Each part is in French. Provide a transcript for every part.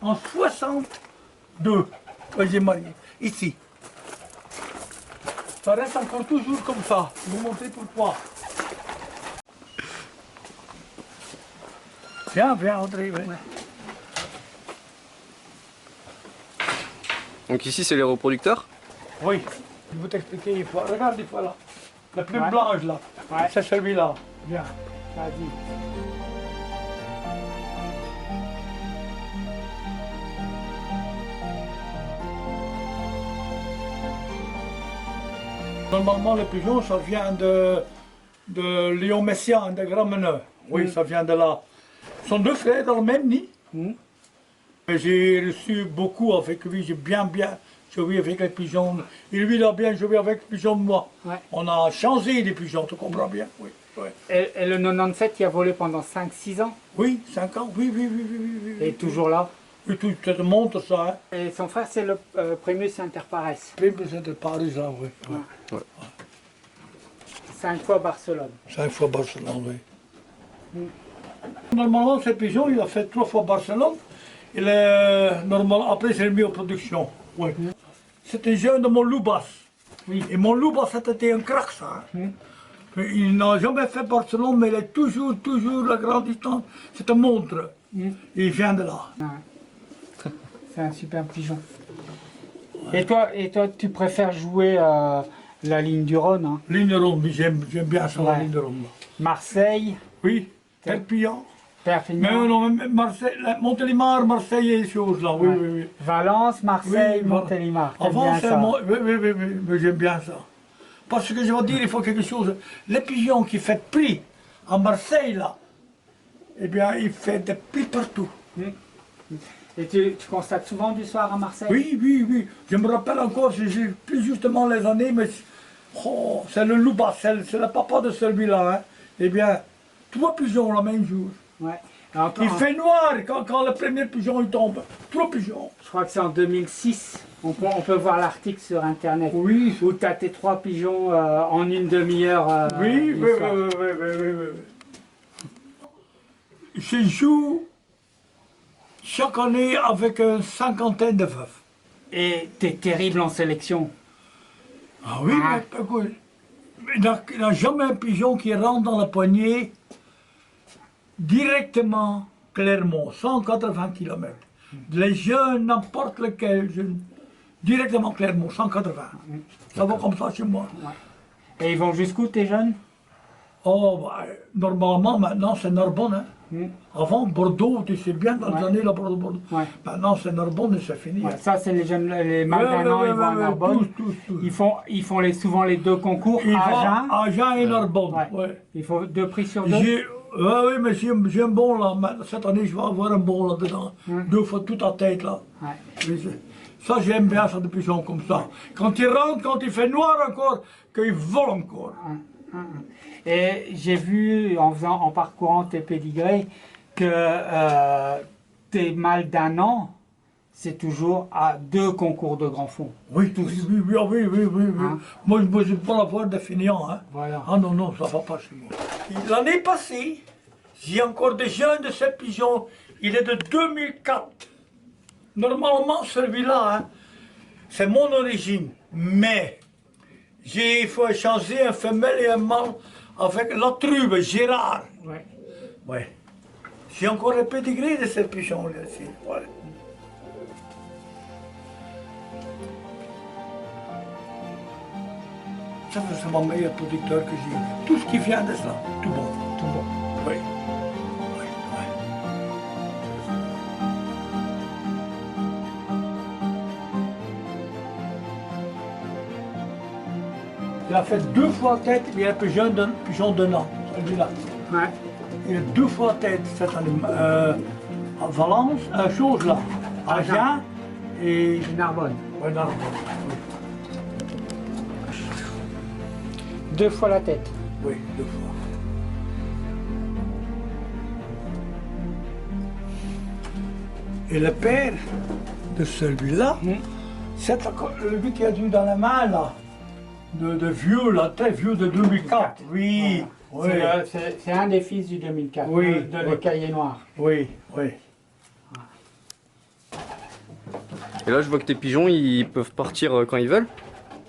en 62 que j'ai marié, ici. Ça reste encore toujours comme ça. Je vais vous montrer pourquoi. Viens, viens, André. Ouais. Donc ici, c'est les reproducteurs? Oui, je vais t'expliquer une fois. Regarde une fois là. La plus Ouais. blanche là. Ouais. C'est celui-là. Viens. Vas-y. Normalement, le pigeon, ça vient de Léon Messiaen, de Grameneux. Oui, ça vient de là. Ce sont deux frères dans le même nid. J'ai reçu beaucoup avec lui, j'ai bien joué avec les pigeons. Et lui, il a bien joué avec les pigeons de moi. Ouais. On a changé les pigeons, tu comprends bien? Oui, oui. Et le 97, il a volé pendant 5-6 ans. Oui, 5 ans, oui, oui, oui, oui, oui, oui. Et toujours là. Et tout te montre ça, hein. Et son frère, c'est le Primus inter pares. Primus inter pares, là, oui. Oui. Ouais. 5 fois Barcelone. 5 fois Barcelone, oui. Normalement, ce pigeon, il a fait 3 fois Barcelone. Il est normalement, après, c'est mis en production. Oui. C'était jeune de mon loubas. Oui. Et mon loubas, c'était un crack, ça. Hein. Il n'a jamais fait Barcelone, mais il est toujours la grande distance. C'est un montre. Il vient de là. Ouais. C'est un super pigeon. Ouais. Et toi, tu préfères jouer la ligne du Rhône, hein? Ligne de Rhône, j'aime bien ça, la ligne de Rhône. Marseille. Oui, Perpignan. Perpignan. Mais non, Marseille, Montélimar, Marseille et les choses là, oui, Ouais. oui, oui. Valence, Marseille, Oui, Montélimar. Avant, c'est oui, oui, oui, oui, mais j'aime bien ça. Parce que je veux dire, il faut quelque chose. Les pigeons qui font prix à Marseille, là, eh bien, ils font des prix partout. Et tu constates souvent du soir à Marseille? Oui, oui, oui. Je me rappelle encore, j'ai plus justement les années, mais oh, c'est le loubas, c'est le papa de celui-là. Hein. Eh bien, 3 pigeons le même jour. Ouais. Il fait noir quand le premier pigeon il tombe. 3 pigeons. Je crois que c'est en 2006. On peut voir l'article sur internet. Oui. Où tu as tes 3 pigeons en une demi-heure. Oui, oui, oui, oui, oui, oui. Je joue chaque année avec une cinquantaine de veufs. Et tu es terrible en sélection. Ah oui, mais écoute, il n'y a jamais un pigeon qui rentre dans la poignée directement Clermont, 180 km. Les jeunes, n'importe lequel, directement Clermont, 180. Ça va comme ça chez moi. Ouais. Et ils vont jusqu'où tes jeunes? Oh, bah, normalement, maintenant, c'est Narbonne. Hein. Avant, Bordeaux, tu sais bien, dans les années, là, Bordeaux. Ouais. Maintenant, c'est Narbonne et c'est fini. Ouais, ça, c'est les jeunes, les mâles d'un an, ils vont à Narbonne. Tous. Ils font souvent les 2 concours, Agen. Agen et Narbonne. Ouais. Ouais. Il faut 2 prix sur 2. Oui, mais j'ai un bon là. Cette année, je vais avoir un bon là-dedans. 2 fois toute la tête là. Ouais. Ça, j'aime bien ça, des pigeons comme ça. Quand ils rentrent, quand il fait noir encore, qu'ils volent encore. Et j'ai vu, en parcourant tes pédigrés, que tes mâles d'un an, c'est toujours à 2 concours de grand fond. Oui, tous. Oui. Hein? Moi, je ne veux pas avoir de fainéants. Hein. Voilà. Ah non, ça ne va pas chez moi. L'année passée, j'ai encore des jeunes de ces pigeons. Il est de 2004. Normalement, celui-là, hein, c'est mon origine. Mais, il faut échanger un femelle et un mâle avec la trube, Gérard. Ouais. Ouais. J'ai encore un pédigré de ces pigeons-là. Ouais. Ça, c'est mon meilleur producteur que j'ai. Tout ce qui vient de cela, tout bon. Tout bon. Oui. Il a fait 2 fois tête, il est un pigeon de Nantes, celui-là. Ouais. Il a 2 fois tête cette année. À Valence, chose là. Agen et Narbonne. Ouais, Narbonne. 2 fois la tête. Oui, 2 fois. Et le père de celui-là, c'est lui qui a eu dans la main là, de vieux, là, très vieux de 2004. Oui, oui. C'est un des fils du 2004, oui, de le cahier noir. Oui, oui. Et là, je vois que tes pigeons, ils peuvent partir quand ils veulent.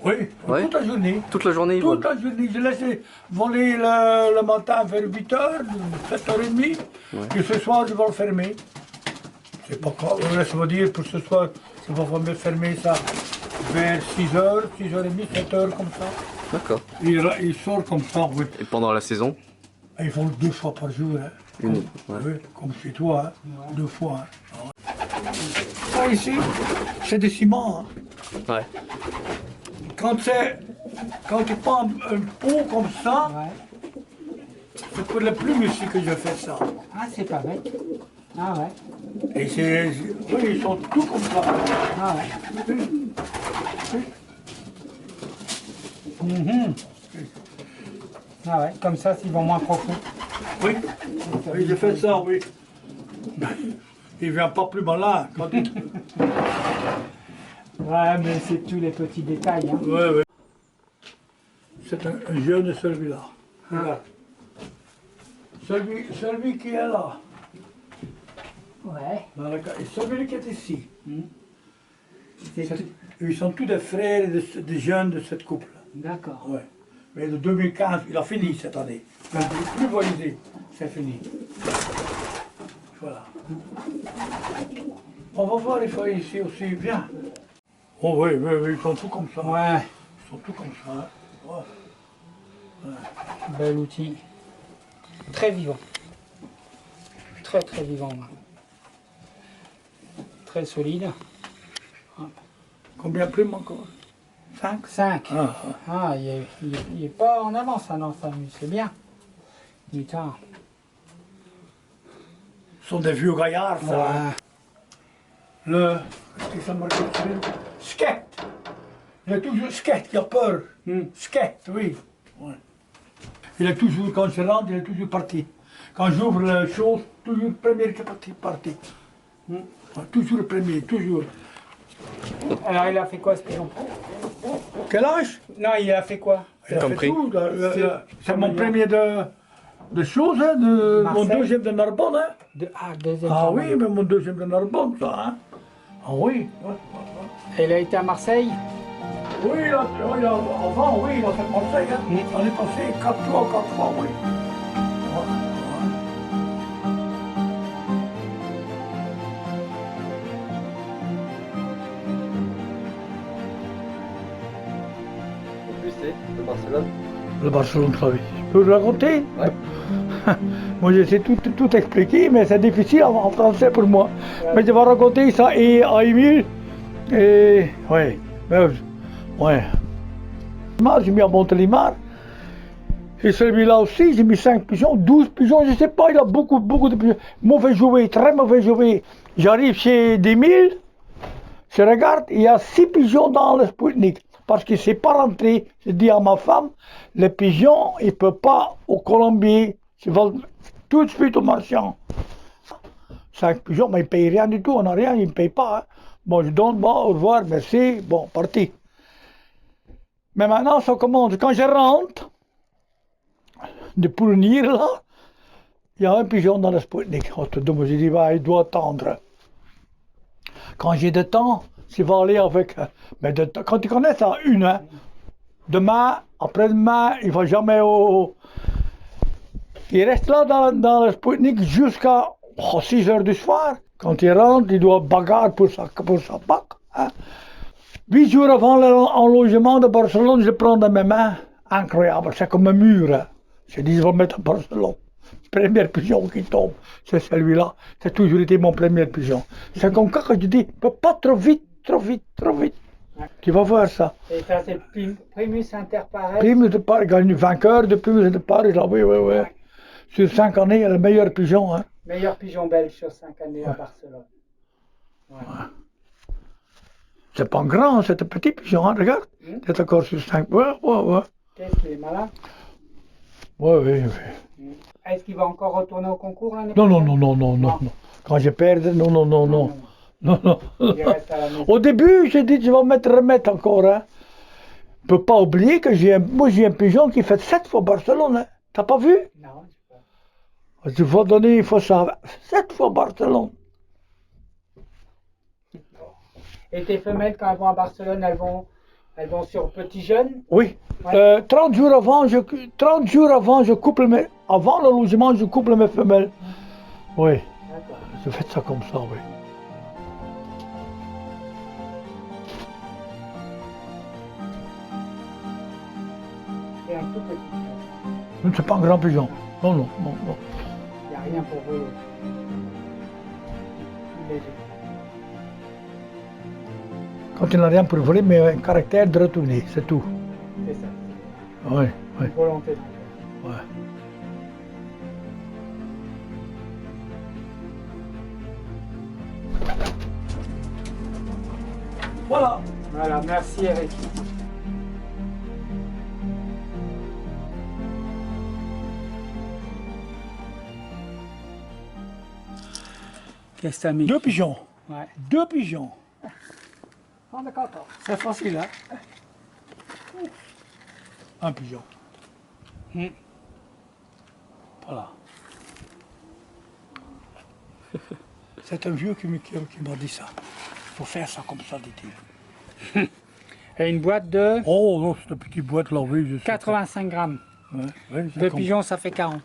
Oui, Ouais. toute la journée. Toute la journée, ils Toute volent. la journée. Je laisse voler le matin vers 8h, 7h30. Ouais. Et ce soir, je vais le fermer. C'est pas quoi, laisse-moi dire, pour ce soir, je vais fermer ça vers 6h, 6h30, 7h, comme ça. D'accord. Il sort comme ça, oui. Et pendant la saison? Et ils volent 2 fois par jour. Hein. Ouais. Oui, comme chez toi, hein. 2 fois. Hein. Ça ici, c'est du ciment. Hein. Ouais. Quand tu prends un pot comme ça, Ouais. c'est pour les plumes ici que je fais ça. Ah, c'est pas bête. Ah ouais. Et oui, ils sont tous comme ça. Ah ouais. Mhm. Ah ouais, comme ça, s'ils vont moins profond. Oui, oui, je fais ça, oui. Il vient pas plus malin. Quand il... Ouais, mais c'est tous les petits détails. Hein. Oui, oui. C'est un jeune celui-là. Regarde. Celui qui est là. Ouais. Et celui qui est ici. C'est tout- Ils sont tous des frères des jeunes de cette couple. D'accord. Ouais. Mais de 2015, il a fini cette année. Il n'est plus voyagé, c'est fini. Voilà. On va voir les feuilles ici aussi, bien. Oh oui, oui, oui, ils sont tous comme ça. Ouais, Ils sont tous comme ça. Ouais. bel outil. Très vivant. Très très vivant. Là. Très solide. Combien de plumes encore 5 5. Ah, Ah, il est pas en avance, ça, non, ça, c'est bien. Putain. Ce sont des vieux gaillards, ça. Ouais. Qu'est-ce que ça marque dessus Skate. Il a toujours skate, il a peur. Skate, oui. Ouais. Il est toujours, quand je rentre, il est toujours parti. Quand j'ouvre la chose, toujours le premier qui est parti. Ouais, toujours le premier, toujours. Alors, il a fait quoi, ce pigeon? Quel âge Non, il a fait quoi? Il a fait compris. tout, c'est mon premier de choses, hein, mon Marseille. deuxième de Narbonne. Hein. Deuxième Ah tournoi. oui, mais mon deuxième de Narbonne, ça. Hein. Ah oui. Et il a été à Marseille? Oui, avant, oui, il a fait Marseille. Hein. On est passé 4 fois, oui. En plus, c'est de Barcelone. Le Barcelone, ça oui. Je peux le raconter Ouais. Moi, je sais tout expliquer, mais c'est difficile en français pour moi. Mais je vais raconter ça et à Émile. Et ouais, ouais. J'ai mis à Montélimar. Et celui-là aussi, j'ai mis 5 pigeons, 12 pigeons, je ne sais pas, il a beaucoup de pigeons. Mauvais joué, très mauvais joué. J'arrive chez 10 000, je regarde, il y a 6 pigeons dans le Spoutnik. Parce qu'il ne s'est pas rentré. Je dis à ma femme, les pigeons, ils ne peuvent pas au Colombier. Ils vont tout de suite au marchand. 5 pigeons, mais ils ne payent rien du tout, on n'a rien, ils ne payent pas. Hein. Bon, je donne, bon, au revoir, merci, bon, parti. Mais maintenant, ça commence. Quand je rentre, de Poulnier, là, il y a un pigeon dans le Spoutnik. Donc, je dis, bah, il doit attendre. Quand j'ai de temps, je vais aller avec. Mais quand tu connais ça, hein, demain, après-demain, il ne va jamais au. Il reste là dans le Spoutnik jusqu'à 6 h du soir. Quand il rentre, il doit bagarre pour sa bac. Hein. 8 jours avant l'enlogement de Barcelone, je le prends dans mes mains. Incroyable, c'est comme un mur. Hein. Je dis, je vais le mettre à Barcelone. Premier pigeon qui tombe, c'est celui-là. C'est toujours été mon premier pigeon. C'est comme ça que je dis, pas trop vite. Tu vas voir ça. Et ça, c'est Primus Inter Pares. Primus de Paris, gagne vainqueur de Primus de Paris, là, oui. Sur 5 années, il est le meilleur pigeon. Hein. Meilleur pigeon belge sur 5 années à Barcelone. Ouais. C'est pas grand, c'est un petit pigeon, hein, regarde. C'est encore sur 5. Ouais. Qu'est-ce qu'il est malin? Oui. Est-ce qu'il va encore retourner au concours l'année Non. prochaine? Quand je perds, non. Il reste à la maison. Au début, j'ai dit, je vais me remettre encore. Hein. Ne peux pas oublier que j'ai un pigeon qui fait 7 fois Barcelone. Hein. T'as pas vu? Non, je sais pas. Tu vas donner, il faut ça. 7 fois Barcelone. Et tes femelles, quand elles vont à Barcelone, elles vont sur petits jeunes? Oui. Ouais. 30 jours avant, je couple mes... Avant le logement, je couple mes femelles. Oui, D'accord. je fais ça comme ça, oui. C'est un tout petit pigeon. C'est pas un grand pigeon. Non, non, non, non. Il n'y a rien pour voler. Léger. Quand il n'a rien pour voler, mais un caractère de retourner, c'est tout. C'est ça. Oui, oui, Une volonté. oui. Voilà. Voilà, merci Eric. Qu'est-ce que t'as mis? 2 pigeons. Ouais. 2 pigeons. Ah, d'accord. C'est facile, hein? Un pigeon. Hmm. Voilà. C'est un vieux qui m'a dit ça. Il faut faire ça comme ça, dit-il. Et une boîte de Oh non, cette petite boîte là, oui, je sais. 85 grammes. Ouais, ouais, c'est Deux comme- pigeons, ça fait 40.